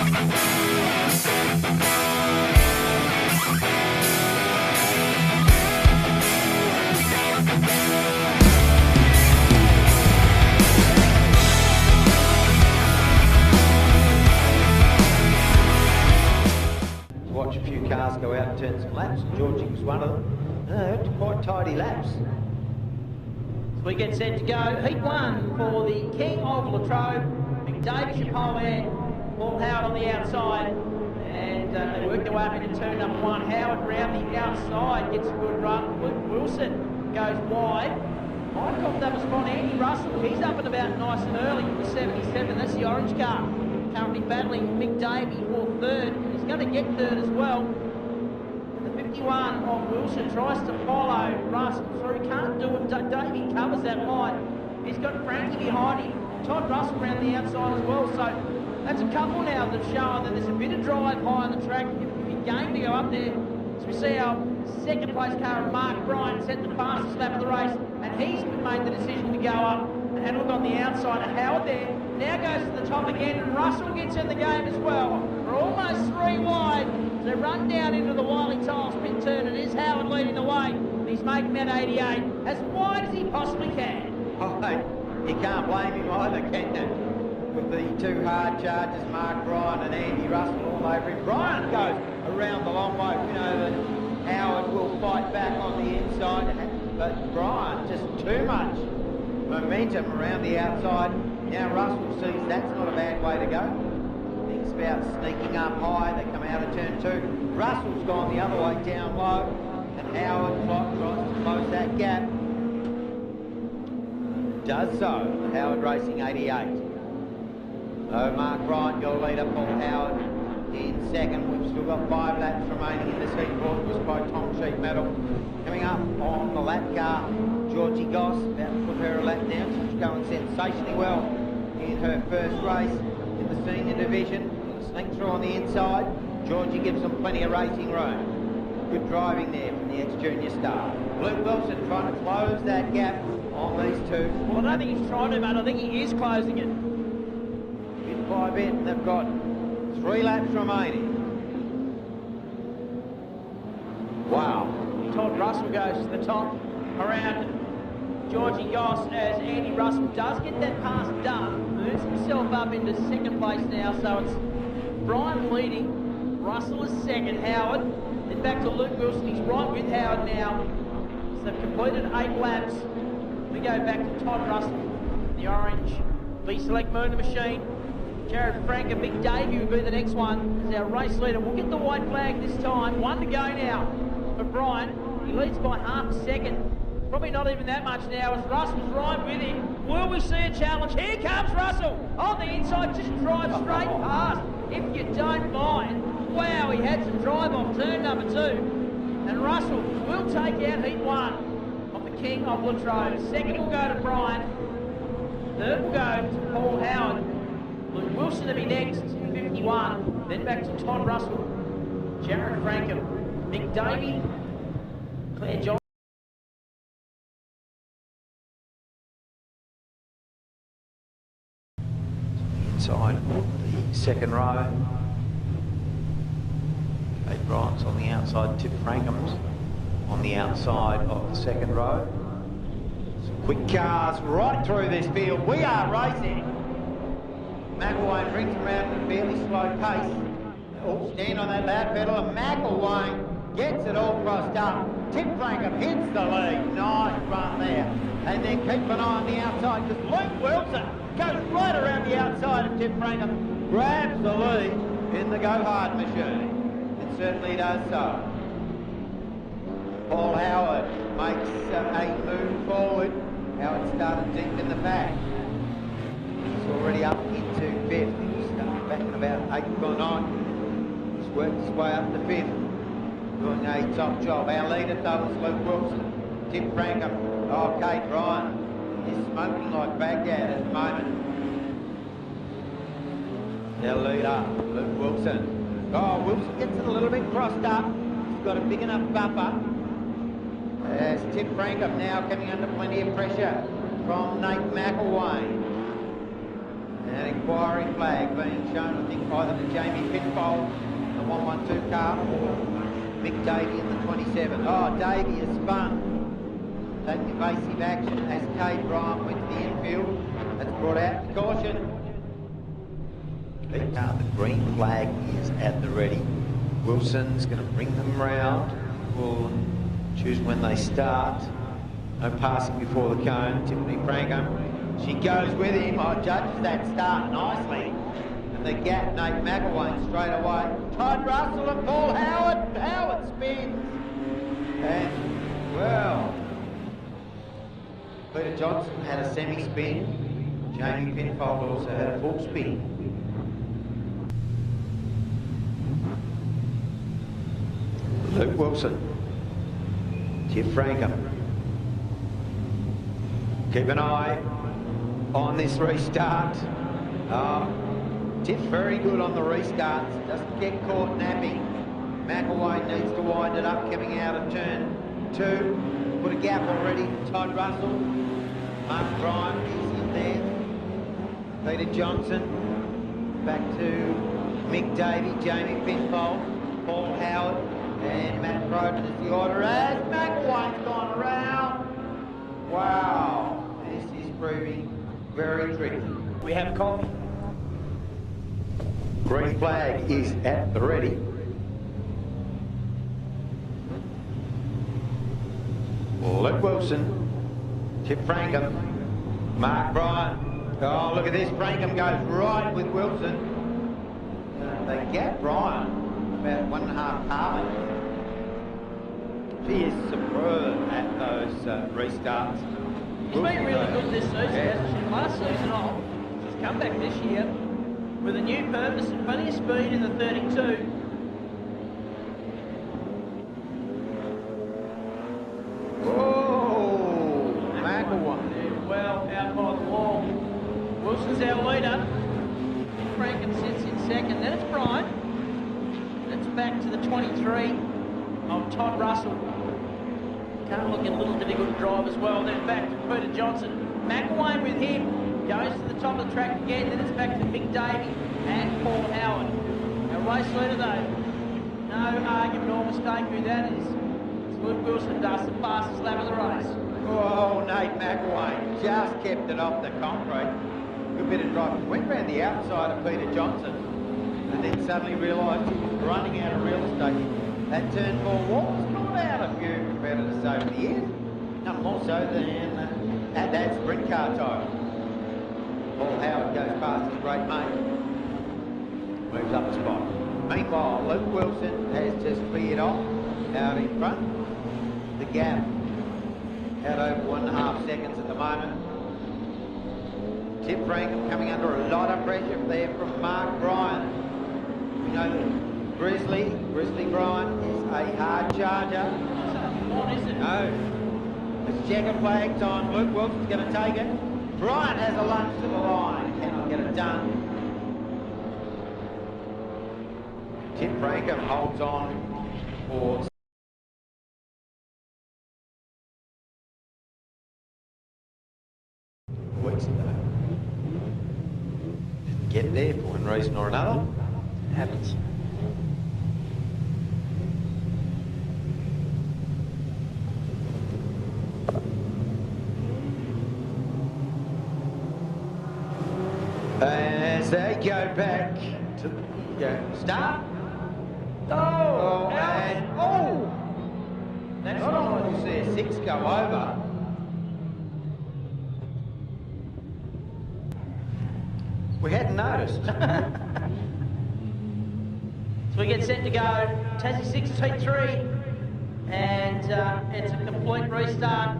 Watch a few cars go out and turn some laps. Georgie was one of them. No, quite tidy laps. So we get set to go. Heat 1 for the King of Latrobe. McDavid Chapollin, Paul Howard on the outside. And they work their way up into turn number 1. Howard round the outside, gets a good run. Luke Wilson goes wide. I've got that spot. Andy Russell, he's up and about nice and early with the 77. That's the orange car. Currently battling Mick Davey for third. He's going to get third as well. The 51 of Wilson tries to follow Russell through. Can't do it. Davey covers that line. He's got Frankie behind him. Todd Russell around the outside as well. So that's a couple now that have shown that there's a bit of drive high on the track. If you're game to go up there. So we see our second place car of Mark Bryant set the fastest lap of the race. And he's made the decision to go up and had a look on the outside of Howard there. Now goes to the top again, and Russell gets in the game as well. We're almost 3 wide. So run down into the Wiley Tiles pit turn, and is Howard leading the way. He's making that 88 as wide as he possibly can. Oh, you can't blame him either, can you? With the two hard charges, Mark Bryant and Andy Russell all over him. Bryant goes around the long way. We know that Howard will fight back on the inside, but Bryant just too much momentum around the outside. Now Russell sees that's not a bad way to go. Thinks about sneaking up high. They come out of turn 2. Russell's gone the other way down low, and Howard tries to close that gap. Does so. Howard racing 88. So Mark Bryant, your leader, Paul Howard in second. We've still got 5 laps remaining in this heat brought to us by Tom Sheep Medal. Coming up on the lap car, Georgie Goss, about to put her a lap down. She's going sensationally well in her first race in the senior division. Sneak through on the inside. Georgie gives them plenty of racing room. Good driving there from the ex-junior star. Luke Wilson trying to close that gap on these two. Well, I don't think he's trying to, mate. I think he is closing it. Bit by bit, and they've got 3 laps remaining. Wow. Todd Russell goes to the top around Georgie Goss as Andy Russell does get that pass done. Moves himself up into second place now, so it's Bryant leading, Russell is second, Howard, then back to Luke Wilson. He's right with Howard now. So they've completed 8 laps. We go back to Todd Russell, the orange B-Select Murder Machine. Jared Frank and Mick Davey will be the next one as our race leader. We'll get the white flag this time. 1 to go now for Bryant. He leads by half a second. Probably not even that much now as Russell's right with him. Will we see a challenge? Here comes Russell on the inside. Just drive straight past if you don't mind. Wow, he had some drive off turn number 2. And Russell will take out heat 1 of the King of Latrobe. Second will go to Bryant. Third will go to Paul Howard. Luke Wilson to be next, 51. Then back to Todd Russell, Jared Frankham, Mick Davey, Claire John. Inside the second row. Kate Bryant's on the outside, Tip Frankham's on the outside of the second row. Some quick cars right through this field. We are racing. McElwain brings him around at a fairly slow pace. Oh, stand on that loud pedal, and McElwain gets it all crossed up. Tip Frankham hits the lead. Nice run there. And then keep an eye on the outside because Luke Wilson goes right around the outside of Tip Frankham, grabs the lead in the go-hard machine. It certainly does so. Paul Howard makes a move forward. Howard started deep in the pack. He's already up into 5th. He was back in about 8th or 9th. He's worked his way up to 5th. Doing a top job. Our leader though is Luke Wilson. Tip Frankham. Oh, Kate Ryan is smoking like Baghdad at the moment. Our leader, Luke Wilson. Oh, Wilson gets it a little bit crossed up. He's got a big enough buffer. As Tip Frankham now coming under plenty of pressure from Nate McElwain. An inquiry flag being shown, I think, either to Jamie Pitfold, the 112 car, or Mick Davey in the 27. Oh, Davey has spun. Taking evasive action as Cade Bryant went to the infield. That's brought out the caution. The green flag is at the ready. Wilson's going to bring them round. We'll choose when they start. No passing before the cone. Tiffany Frankham, she goes with him. I judge that start nicely. And the gap, Nate McElwain straight away. Todd Russell and Paul Howard. Howard spins. And, well, Peter Johnson had a semi-spin. Jamie Penfold also had a full spin. Luke Wilson. Tiff Frankham. Keep an eye on this restart. Tiff very good on the restarts. Doesn't get caught napping. McElwain needs to wind it up coming out of turn 2. Put a gap already. Todd Russell. Mark Bryant is in there. Peter Johnson. Back to Mick Davey, Jamie Penfold, Paul Howard, and Matt Croden is the order as McElwain's gone around. Wow, this is proving very tricky. We have coffee. Green flag is at the ready. Luke Wilson, Tiff Frankham, Mark Bryant. Oh, look at this. Frankham goes right with Wilson. They get Bryant about 1.5 car lengths. She is superb at those restarts. She's been really good this season, hasn't she? Last season off, she's come back this year with a new purpose and plenty of speed in the 32. Whoa! McElwain. Well, out by the wall. Wilson's our leader. Frankham sits in second. Then it's Bryant. It's back to the 23 of Todd Russell. Can't look a little bit of good drive as well. Then back to Peter Johnson. McElwain with him. Goes to the top of the track again. Then it's back to Mick Davey and Paul Howard. Our race leader though. No argument or mistake who that is. It's Luke Wilson does the fastest lap of the race. Oh, Nate McElwain just kept it off the concrete. Good bit of driving. Went round the outside of Peter Johnson and then suddenly realised he was running out of real estate. That turn 4 was not out a few competitors over the years. None more so than at that sprint car title. Paul Howard goes past his great mate. Moves up a spot. Meanwhile, Luke Wilson has just cleared off out in front. The gap out over 1.5 seconds at the moment. Tiff Frankham coming under a lot of pressure there from Mark Bryant. We know that Grizzly Bryant is a hard charger. What is it? No. It's checker flag time. Luke Wilson's going to take it. Bryant has a lunge to the line. Cannot get it done. Tiff Frankham holds on for weeks ago. Didn't get there for one reason or another. It happens. As they go back to the start. Oh, and oh! That's Not only will see a 6 go over. We hadn't noticed. So we get set to go. Tassie 6, Heat 3. And it's a complete restart.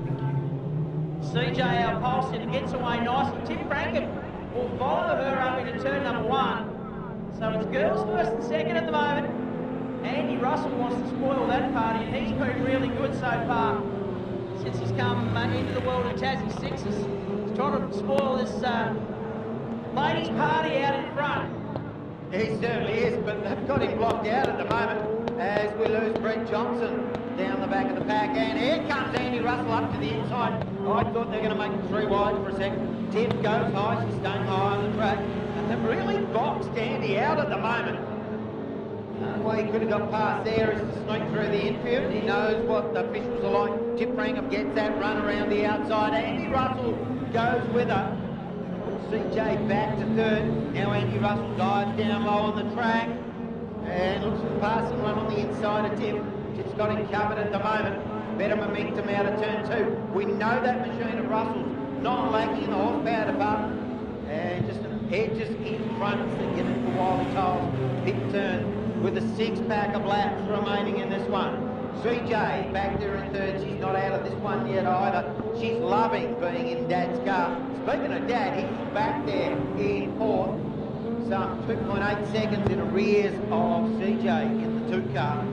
CJ, our pulse hitter, gets away nicely. Tiff Frankham will follow her up into turn number 1. So it's girls first and second at the moment. Andy Russell wants to spoil that party, and he's been really good so far since he's come into the world of Tassie 6s. He's trying to spoil this ladies' party out in front. He certainly is, but they've got him blocked out at the moment as we lose Brett Johnson down the back of the pack. And here comes Andy Russell up to the inside. I thought they were going to make it 3 wide for a second. Tiff goes high, she's staying high on the track. And they've really boxed Andy out at the moment. The only way he could have got past there is to sneak through the infield. He knows what the officials are like. Tip Rangham gets that run around the outside. Andy Russell goes with her. CJ back to third. Now Andy Russell dives down low on the track and looks for the passing run on the inside of Tip. Tip's got him covered at the moment. Better momentum out of turn 2. We know that machine of Russell's not lacking in the horsepower department. And just an edges in front that get it for Wildy Toles. Pit turn with a 6-pack of laps remaining in this one. CJ back there in third. She's not out of this one yet either. She's loving being in Dad's car. Speaking of Dad, he's back there in fourth. Some 2.8 seconds in arrears of CJ in the 2 car.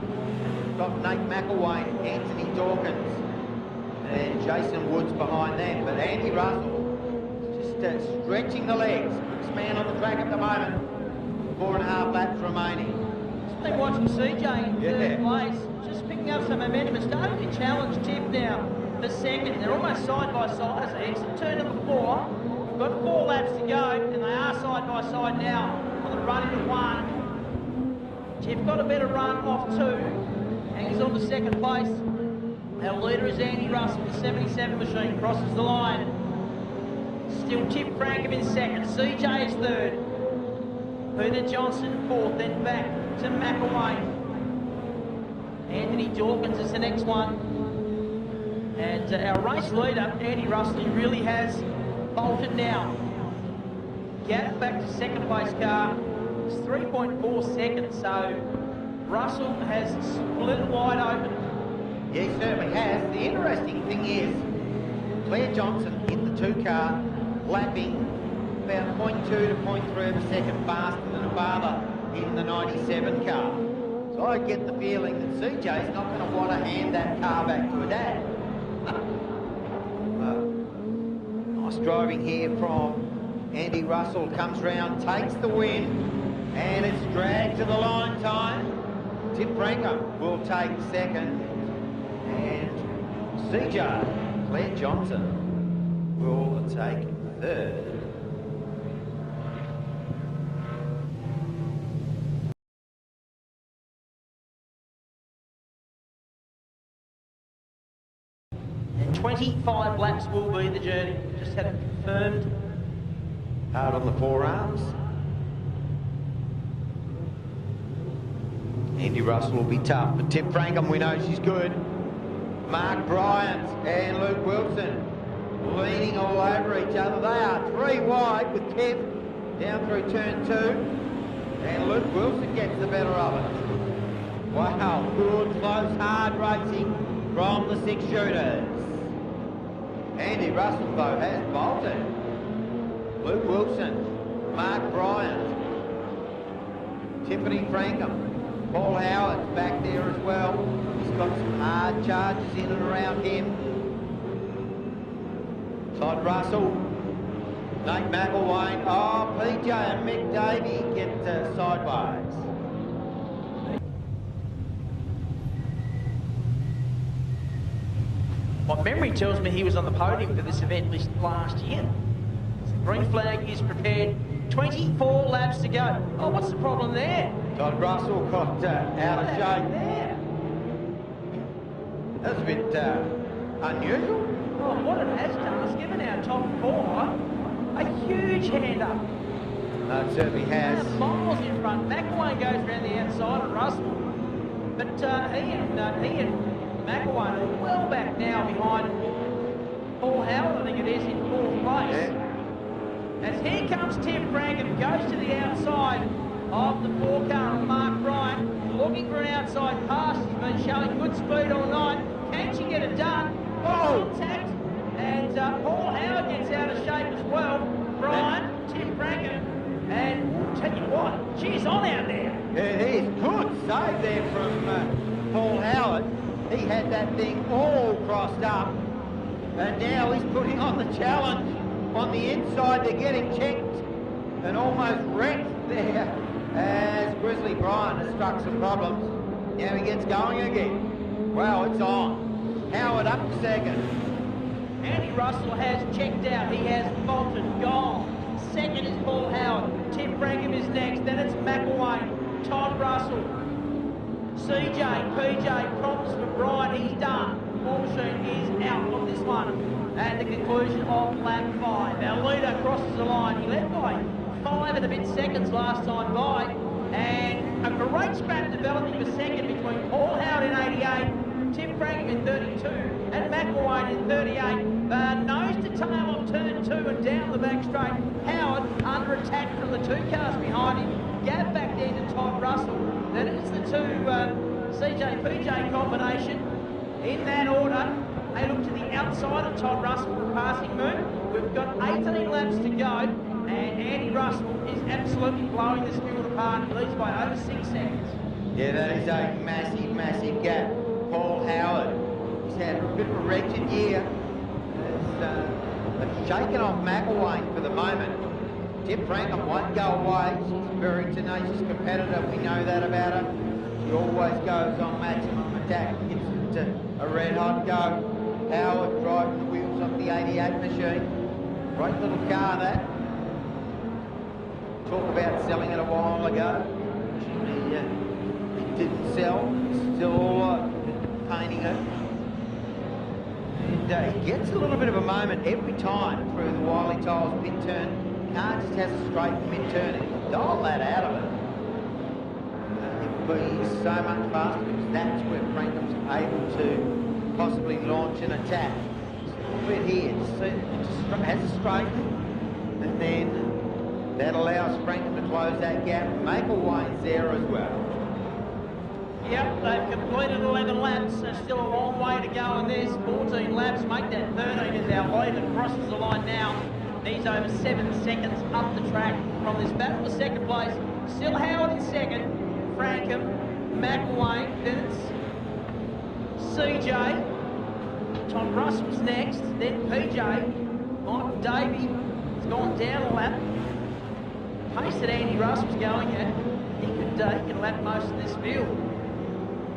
Got Nate McElwain, Anthony Dawkins and Jason Woods behind them. But Andy Russell just stretching the legs. Quickest man on the track at the moment. 4.5 laps remaining. Just been watching CJ in third place. Just picking up some momentum and starting to challenge Tip now for second. They're almost side by side as they exit turn number 4. We've got 4 laps to go and they are side by side now on the run into 1. Tip got a better run off 2 and he's on to second place. Our leader is Andy Russell, the 77 machine, crosses the line. Still Tip Frankham in second, CJ is third. Peter Johnson fourth, then back to McElwain. Anthony Dawkins is the next one. And our race leader, Andy Russell, he really has bolted now. Gap back to second place car. It's 3.4 seconds, so Russell has split it wide open. Yeah, he certainly has. The interesting thing is, Claire Johnson in the 2 car, lapping about 0.2 to 0.3 of a second faster than her father in the 97 car. So I get the feeling that CJ's not going to want to hand that car back to her dad. Nice driving here from Andy Russell. Comes round, takes the win, and it's dragged to the line time. Tip Rangham will take second, and CJ, Claire Johnson, will take third. And 25 laps will be the journey. Just had it confirmed. Hard on the forearms. Andy Russell will be tough, but Tip Frankham, we know she's good. Mark Bryant and Luke Wilson leaning all over each other. They are 3 wide with Tip down through turn 2. And Luke Wilson gets the better of it. Wow, good, close, hard racing from the 6 shooters. Andy Russell, though, has bolted. Luke Wilson, Mark Bryant, Tiffany Frankham. Paul Howard's back there as well. He's got some hard charges in and around him. Todd Russell, Nate McElwain. Oh, PJ and Mick Davey get sideways. My memory tells me he was on the podium for this event last year. The green flag is prepared. 24 laps to go. Oh, what's the problem there? Todd Russell got out of shape. There. That's a bit unusual. Oh, what it has done is given our top 4 a huge hand up. No, it certainly has. Miles in front. McElwain goes around the outside of Russell. But he and McElwain are well back now behind Paul Howard, I think it is, in 4th place. Yeah. As here comes Tim Frankham, goes to the outside of the 4 car of Mark Bryant, looking for an outside pass. He's been showing good speed all night. Can she get it done? Oh! Contact, and Paul Howard gets out of shape as well. Bryant, Tim Frankham, and tell you what, she's on out there. Yeah, it is. Good save there from Paul Howard. He had that thing all crossed up, and now he's putting on the challenge on the inside. They're getting checked and almost wrecked there Obviously, Brian has struck some problems. Now he gets going again. Well, it's on. Howard up to second. Andy Russell has checked out. He has faltered, gone. Second is Paul Howard. Tim Frankham is next. Then it's McElwain, Todd Russell, CJ, PJ, problems for Brian. He's done. Ball machine is out of this one. At the conclusion of lap 5. Our leader crosses the line. He led by 5 and a bit seconds last time by. And a great scrap developing for second between Paul Howard in 88, Tim Frankham in 32, and McElwain in 38. Nose to tail on turn 2 and down the back straight. Howard under attack from the 2 cars behind him. Gap back there to Todd Russell. Then it's the 2 CJ-PJ combination. In that order, they look to the outside of Todd Russell for passing move. We've got 18 laps to go, and Andy Russell is absolutely blowing this field apart. He leads by over 6 seconds. Yeah, that is a massive, massive gap. Paul Howard, he's had a bit of a wretched year. They've shaken off McElwain for the moment. Tim Frankham won't go away. She's a very tenacious competitor. We know that about her. She always goes on maximum attack. Gets it to a red-hot go. Howard driving the wheels off the 88 machine. Great little car, that. Talk about selling it a while ago. It didn't sell. Still painting it. And he gets a little bit of a moment every time through the Wiley Tiles pit turn. Car just has a straight mid-turn. If you dial that out of it, it will be so much faster because that's where Frankham's able to possibly launch an attack. It's a little bit here. It has a straight, and then that allows Frankham to close that gap. McElwain's there as well. Yep, they've completed 11 laps. There's still a long way to go in this. 14 laps, make that 13 as our leader crosses the line now. He's over 7 seconds up the track from this battle for second place. Still Howard in second, Frankham, McElwain, then it's CJ, Tom Russell's next, then PJ, Michael Davey has gone down a lap. Pace that Andy Russell's going at, he could lap most of this field.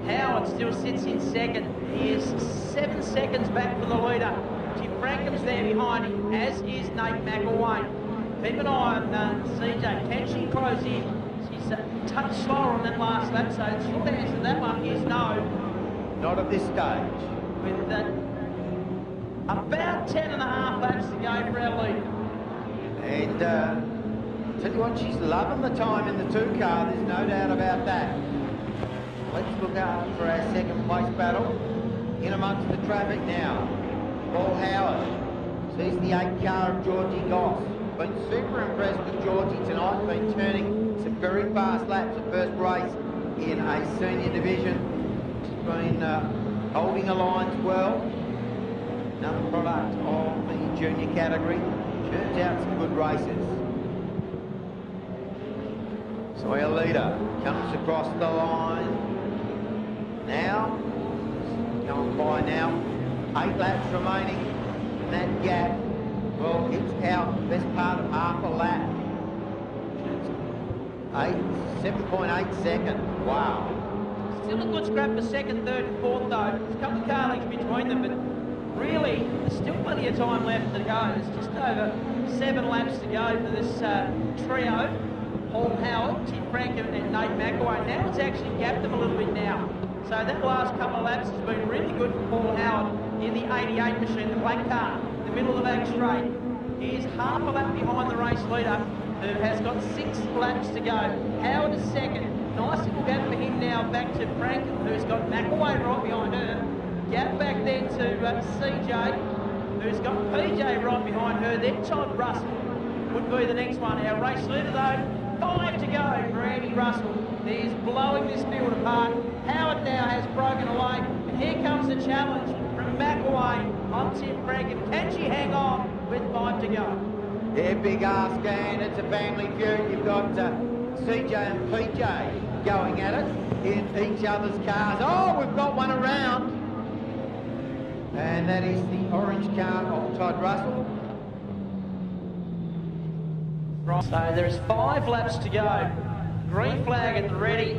Howard still sits in second. He is 7 seconds back from the leader. Tim Frankham's there behind him, as is Nate McElwain. Keep an eye on CJ. Can she close in? She's a touch slower on that last lap, so the short answer to that one is no. Not at this stage. With about 10 and a half laps to go for our leader. And tell you what, she's loving the time in the 2 car, there's no doubt about that. Let's look out for our second place battle. In amongst the traffic now, Paul Howard sees the 8 car of Georgie Goss. Been super impressed with Georgie tonight, been turning some very fast laps at first race in a senior division. She's been holding the lines well. Another product of the junior category. Turns out some good races. So our leader comes across the line. Now, going by now, 8 laps remaining, and that gap, well, it's out best part of half a lap. 7.8 seconds, wow. Still a good scrap for second, third and fourth though. There's a couple of car lengths between them, but really, there's still plenty of time left to go. There's just over 7 laps to go for this trio. Paul Howard, Tim Frankham and Nate McElwain. Now it's actually gapped them a little bit now. So that last couple of laps has been really good for Paul Howard in the 88 machine, the black car, the middle of the back straight. He is half a lap behind the race leader, who has got 6 laps to go. Howard is second. Nice little gap for him now back to Frankham, who's got McElwain right behind her. Gap back then to CJ, who's got PJ right behind her. Then Todd Russell would be the next one. Our race leader though, 5 to go for Andy Russell. He's blowing this field apart. Howard now has broken away. And here comes the challenge from McElwain on Tim Frankham. Can she hang on with 5 to go? Yeah, big ask, and it's a family feud. You've got CJ and PJ going at it in each other's cars. Oh, we've got one around. And that is the orange car of Todd Russell. Right, so there's 5 laps to go. Green flag at the ready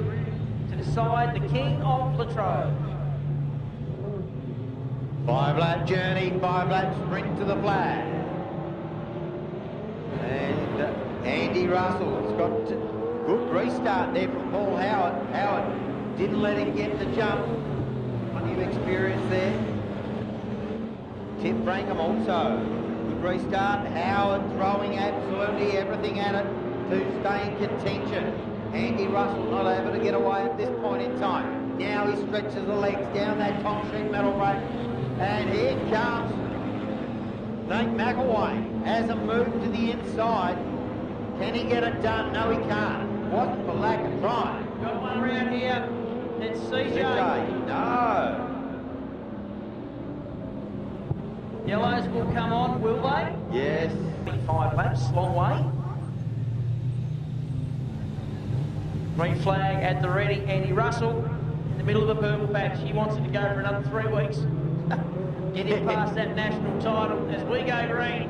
to decide the King of Latrobe. 5-lap journey, 5-lap sprint to the flag. And Andy Russell's got a good restart there from Paul Howard. Howard didn't let him get the jump. Plenty of experience there. Tip Brankham also. Good restart. Howard throwing absolutely everything at it to stay in contention. Andy Russell not able to get away at this point in time. Now he stretches the legs down that top sheet metal road. And here comes Nate McElwain. Hasn't moved to the inside. Can he get it done? No, he can't. Wasn't for lack of trying. Got one round here. It's CJ. No. Yellows will come on, will they? Yes. 25 laps, long way. Green flag at the ready. Andy Russell in the middle of the purple patch. He wants it to go for another 3 weeks. Get him past that national title as we go green.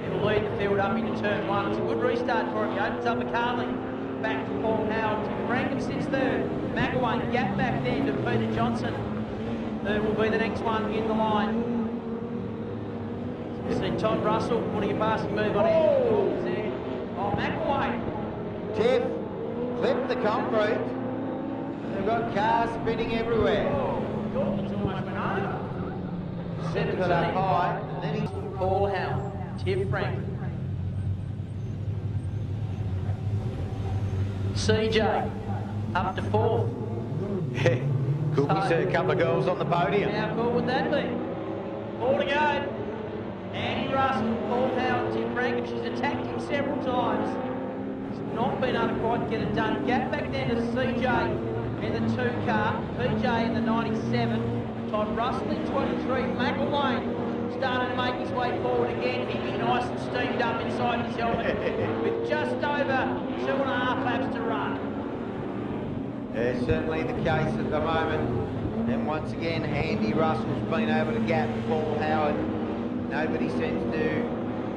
He'll lead the field up into turn 1. It's a good restart for him. He opens up a Carling. Back to Paul Howard. Brankham sits third. McElwain gap back there to Peter Johnson. Third will be the next one in the line. You see Todd Russell putting a passing move on him. Oh, McElwain. Tiff clipped the concrete. They've got cars spinning everywhere. Gordon's almost went over. Sends it up high, and then he's Paul Howard, Tiff Franklin. CJ up to 4th. Could we see a couple of girls on the podium? How cool would that be? 4 to go. Andy Russell, Paul Howard, Tiff Franklin. She's attacked him several times. He's not been able to quite get it done. Gap back then to CJ in the 2 car, PJ in the 97. Todd Russell in 23, McElwain starting to make his way forward again. He'd be nice and steamed up inside his helmet with just over 2.5 laps to run. It's certainly the case at the moment. And once again, Andy Russell's been able to gap Paul Howard. Nobody seems to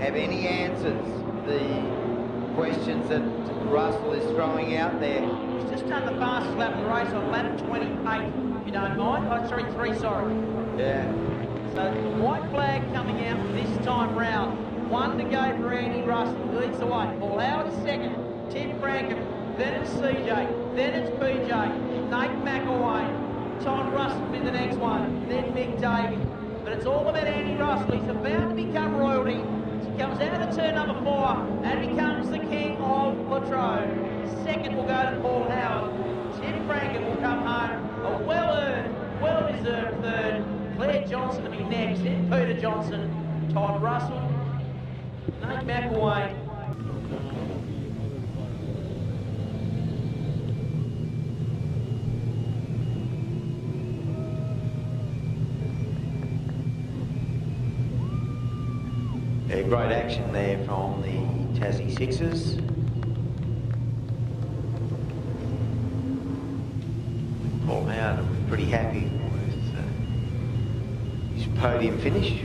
have any answers to the questions that Russell is throwing out there. He's just done the fastest lap of the race on lap 28. If you don't mind. Oh, sorry, 3, sorry. Yeah. So white flag coming out this time round. 1 to go for Andy Russell. Leads the way. Paul Howard second. Tim Brankham. Then it's CJ. Then it's PJ. Nate McElwain. Todd Russell in the next one. Then Mick Davey. But it's all about Andy Russell. He's about to become royalty. He comes out of turn number 4 and becomes the King of Latrobe. Second will go to Paul Howard. Tim Brankham will come home. A well-earned, well-deserved third. Claire Johnson to be next, then Peter Johnson, Todd Russell, Nate McElwain. Yeah, great action there from the Tassie Sixers. Paul Howard was pretty happy with his podium finish.